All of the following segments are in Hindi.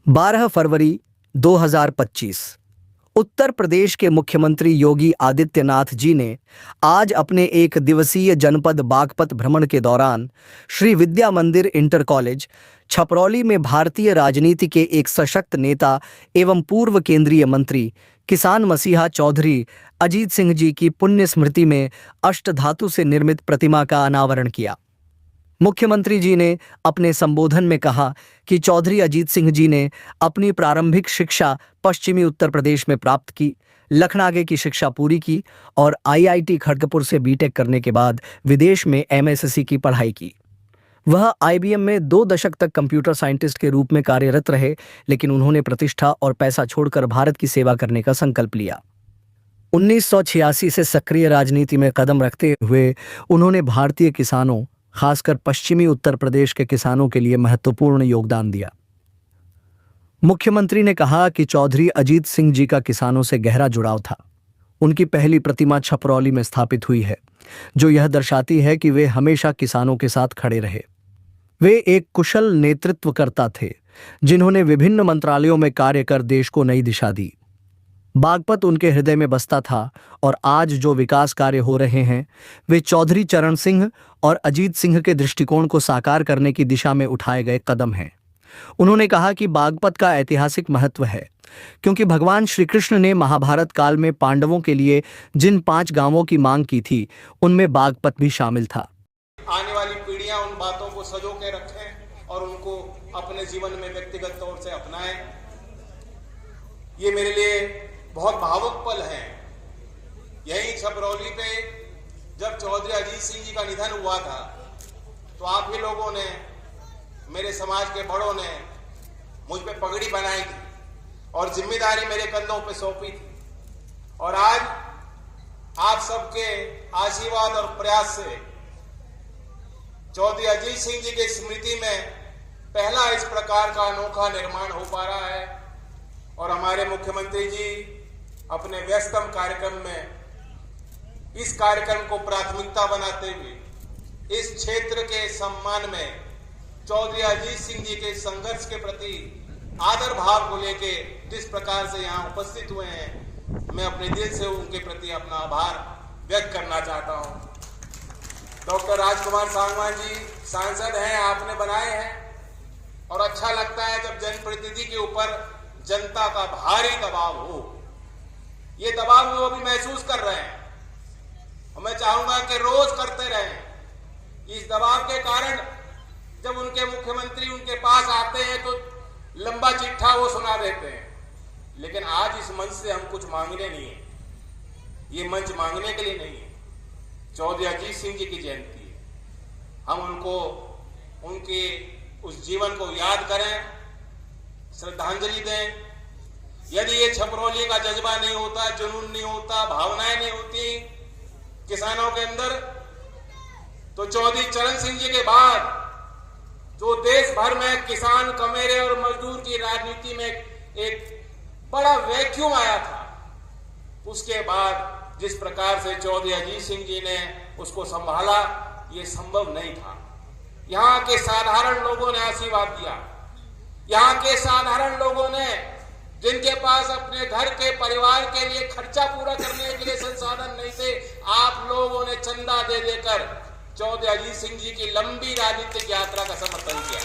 12 फरवरी 2025। उत्तर प्रदेश के मुख्यमंत्री योगी आदित्यनाथ जी ने आज अपने एक दिवसीय जनपद बागपत भ्रमण के दौरान श्री विद्या मंदिर इंटर कॉलेज छपरौली में भारतीय राजनीति के एक सशक्त नेता एवं पूर्व केंद्रीय मंत्री किसान मसीहा चौधरी अजीत सिंह जी की पुण्य स्मृति में अष्टधातु से निर्मित प्रतिमा का अनावरण किया। मुख्यमंत्री जी ने अपने संबोधन में कहा कि चौधरी अजीत सिंह जी ने अपनी प्रारंभिक शिक्षा पश्चिमी उत्तर प्रदेश में प्राप्त की, लखनागे की शिक्षा पूरी की और आईआईटी खड़गपुर से बीटेक करने के बाद विदेश में एमएससी की पढ़ाई की। वह आईबीएम में 2 दशक तक कंप्यूटर साइंटिस्ट के रूप में कार्यरत रहे, लेकिन उन्होंने प्रतिष्ठा और पैसा छोड़कर भारत की सेवा करने का संकल्प लिया। 1986 से सक्रिय राजनीति में कदम रखते हुए उन्होंने भारतीय किसानों, खासकर पश्चिमी उत्तर प्रदेश के किसानों के लिए महत्वपूर्ण योगदान दिया। मुख्यमंत्री ने कहा कि चौधरी अजीत सिंह जी का किसानों से गहरा जुड़ाव था। उनकी पहली प्रतिमा छपरौली में स्थापित हुई है, जो यह दर्शाती है कि वे हमेशा किसानों के साथ खड़े रहे। वे एक कुशल नेतृत्वकर्ता थे, जिन्होंने विभिन्न मंत्रालयों में कार्य कर देश को नई दिशा दी। बागपत उनके हृदय में बसता था और आज जो विकास कार्य हो रहे हैं वे चौधरी चरण सिंह और अजीत सिंह के दृष्टिकोण को साकार करने की दिशा में उठाए गए कदम हैं। उन्होंने कहा कि बागपत का ऐतिहासिक महत्व है, क्योंकि भगवान श्री कृष्ण ने महाभारत काल में पांडवों के लिए जिन 5 गांवों की मांग की थी, उनमें बागपत भी शामिल था। आने वाली पीढ़ियां उन बातों को सजो के रखें और उनको अपने जीवन में व्यक्तिगत तौर से अपनाएं। ये मेरे लिए बहुत भावुक पल है। यही छपरौली पे जब चौधरी अजीत सिंह जी का निधन हुआ था, तो आप ही लोगों ने, मेरे समाज के बड़ों ने मुझ पे पगड़ी बनाई थी और जिम्मेदारी मेरे कंधों पे सौंपी थी। और आज आप सबके आशीर्वाद और प्रयास से चौधरी अजीत सिंह जी की स्मृति में पहला इस प्रकार का अनोखा निर्माण हो पा रहा है। और हमारे मुख्यमंत्री जी अपने व्यस्तम कार्यक्रम में इस कार्यक्रम को प्राथमिकता बनाते हुए इस क्षेत्र के सम्मान में चौधरी अजीत सिंह जी के संघर्ष के प्रति आदर भाव को लेके जिस प्रकार से यहाँ उपस्थित हुए हैं, मैं अपने दिल से उनके प्रति अपना आभार व्यक्त करना चाहता हूँ। डॉक्टर राजकुमार सांगवान जी सांसद हैं, आपने बनाए हैं, और अच्छा लगता है जब जनप्रतिनिधि के ऊपर जनता का भारी दबाव हो। ये दबाव वो भी महसूस कर रहे हैं और मैं चाहूंगा कि रोज करते रहें। इस दबाव के कारण जब उनके मुख्यमंत्री उनके पास आते हैं तो लंबा चिट्ठा वो सुना देते हैं, लेकिन आज इस मंच से हम कुछ मांगने नहीं है। ये मंच मांगने के लिए नहीं है। चौधरी अजीत सिंह जी की जयंती है, हम उनको उनके उस जीवन को याद करें, श्रद्धांजलि दें। यदि ये छपरौली का जज्बा नहीं होता, जुनून नहीं होता, भावनाएं नहीं होती किसानों के अंदर, तो चौधरी चरण सिंह जी के बाद जो देश भर में किसान, कमेरे और मजदूर की राजनीति में एक बड़ा वैक्यूम आया था, उसके बाद जिस प्रकार से चौधरी अजीत सिंह जी ने उसको संभाला, ये संभव नहीं था। यहाँ के साधारण लोगों ने आशीर्वाद दिया। यहाँ के साधारण लोगों ने, जिनके पास अपने घर के परिवार के लिए खर्चा पूरा करने के लिए संसाधन नहीं थे, आप लोगों ने चंदा दे देकर चौधरी अजीत सिंह जी की लंबी राजनीतिक यात्रा का समर्थन किया।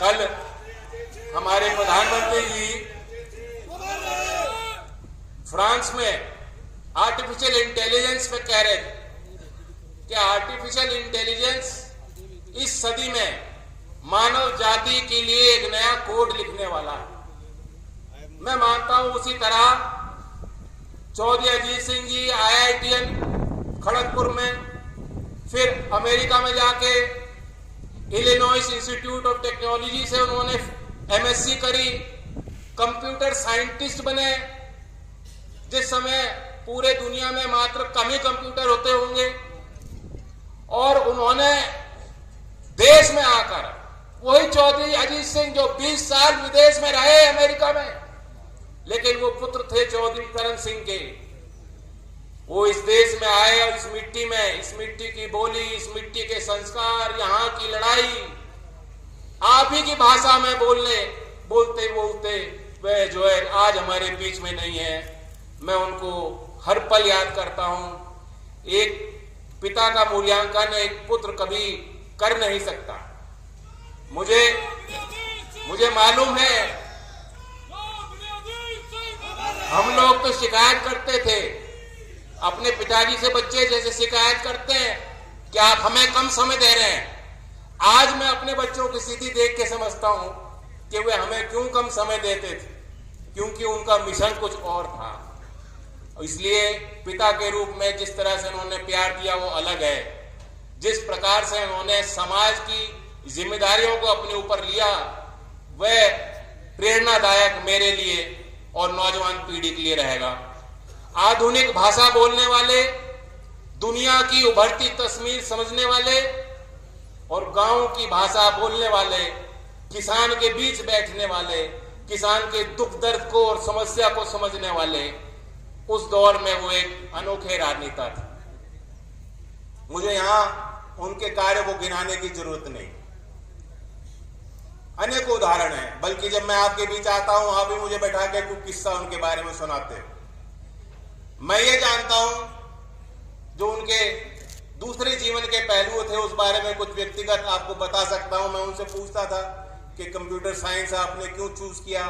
कल हमारे प्रधानमंत्री जी फ्रांस में आर्टिफिशियल इंटेलिजेंस पे कह रहे थे कि आर्टिफिशियल इंटेलिजेंस इस सदी में मानव जाति के लिए एक नया कोड लिखने वाला है। मैं मानता हूं उसी तरह चौधरी अजीत सिंह जी आईआईटीएन खड़गपुर में, फिर अमेरिका में जाके इलिनॉइस इंस्टीट्यूट ऑफ टेक्नोलॉजी से उन्होंने एमएससी करी, कंप्यूटर साइंटिस्ट बने। जिस समय पूरे दुनिया में मात्र कम ही कंप्यूटर होते होंगे, और उन्होंने देश में आकर वही चौधरी अजीत सिंह जो 20 साल विदेश में रहे अमेरिका में, लेकिन वो पुत्र थे चौधरी चरण सिंह के, वो इस देश में आए और इस मिट्टी में, इस मिट्टी की बोली, इस मिट्टी के संस्कार, यहाँ की लड़ाई, आप ही की भाषा में बोलते बोलते वे जो है आज हमारे बीच में नहीं है। मैं उनको हर पल याद करता हूं। एक पिता का मूल्यांकन एक पुत्र कभी कर नहीं सकता। मुझे मालूम है, हम लोग तो शिकायत करते थे अपने पिताजी से, बच्चे जैसे शिकायत करते हैं कि आप हमें कम समय दे रहे हैं। आज मैं अपने बच्चों की स्थिति देख के समझता हूं कि वे हमें क्यों कम समय देते थे, क्योंकि उनका मिशन कुछ और था। इसलिए पिता के रूप में जिस तरह से उन्होंने प्यार दिया वो अलग है। जिस प्रकार से उन्होंने समाज की जिम्मेदारियों को अपने ऊपर लिया वह प्रेरणादायक मेरे लिए और नौजवान पीढ़ी के लिए रहेगा। आधुनिक भाषा बोलने वाले, दुनिया की उभरती तस्वीर समझने वाले और गांव की भाषा बोलने वाले, किसान के बीच बैठने वाले, किसान के दुख दर्द को और समस्या को समझने वाले, उस दौर में वो एक अनोखे राजनेता थे। मुझे यहां उनके कार्य को गिनाने की जरूरत नहीं, अनेक उदाहरण हैं। बल्कि जब मैं आपके बीच आता हूं आप भी मुझे बैठा के कुछ किस्सा उनके बारे में सुनाते हो। मैं ये जानता हूं जो उनके दूसरे जीवन के पहलू थे उस बारे में कुछ व्यक्तिगत आपको बता सकता हूं। मैं उनसे पूछता था कि कंप्यूटर साइंस आपने क्यों चूज किया।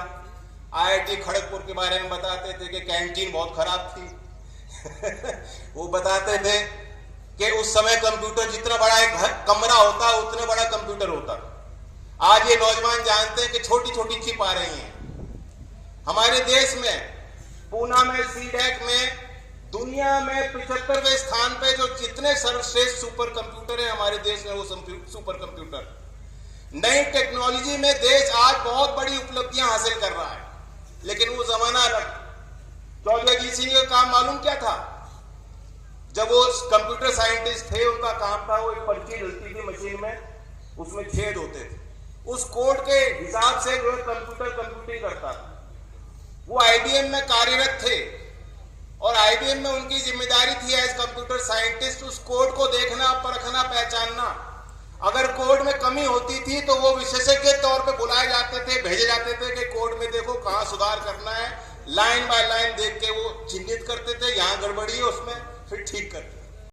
आईआईटी खड़गपुर के बारे में बताते थे कि कैंटीन बहुत खराब थी वो बताते थे कि उस समय कंप्यूटर जितना बड़ा एक कमरा होता उतने बड़ा कंप्यूटर होता। आज ये नौजवान जानते हैं कि छोटी छोटी चिप आ रही हैं। हमारे देश में पूना में सीडेक में दुनिया में 75वें स्थान पे जो जितने सर्वश्रेष्ठ सुपर कंप्यूटर हैं हमारे देश में, वो सुपर कंप्यूटर। नई टेक्नोलॉजी में देश आज बहुत बड़ी उपलब्धियां हासिल कर रहा है, लेकिन वो जमाना अलग। चौधरी अजीत सिंह का काम मालूम क्या था? जब वो कंप्यूटर साइंटिस्ट थे उनका काम था, वो एक पर्ची डलती थी मशीन में, उसमें छेद होते थे, उस कोड के हिसाब से जो कंप्यूटर कंप्यूटिंग करता था। वो आईबीएम में कार्यरत थे और आईबीएम में उनकी जिम्मेदारी थी एज कंप्यूटर साइंटिस्ट उस कोड को देखना, परखना, पहचानना। अगर कोड में कमी होती थी तो वो विशेषज्ञ के तौर पे बुलाए जाते थे, भेजे जाते थे कि कोड में देखो कहां सुधार करना है। लाइन बाय लाइन देख के वो चिन्हित करते थे, यहां गड़बड़ी है उसमें, फिर ठीक करते।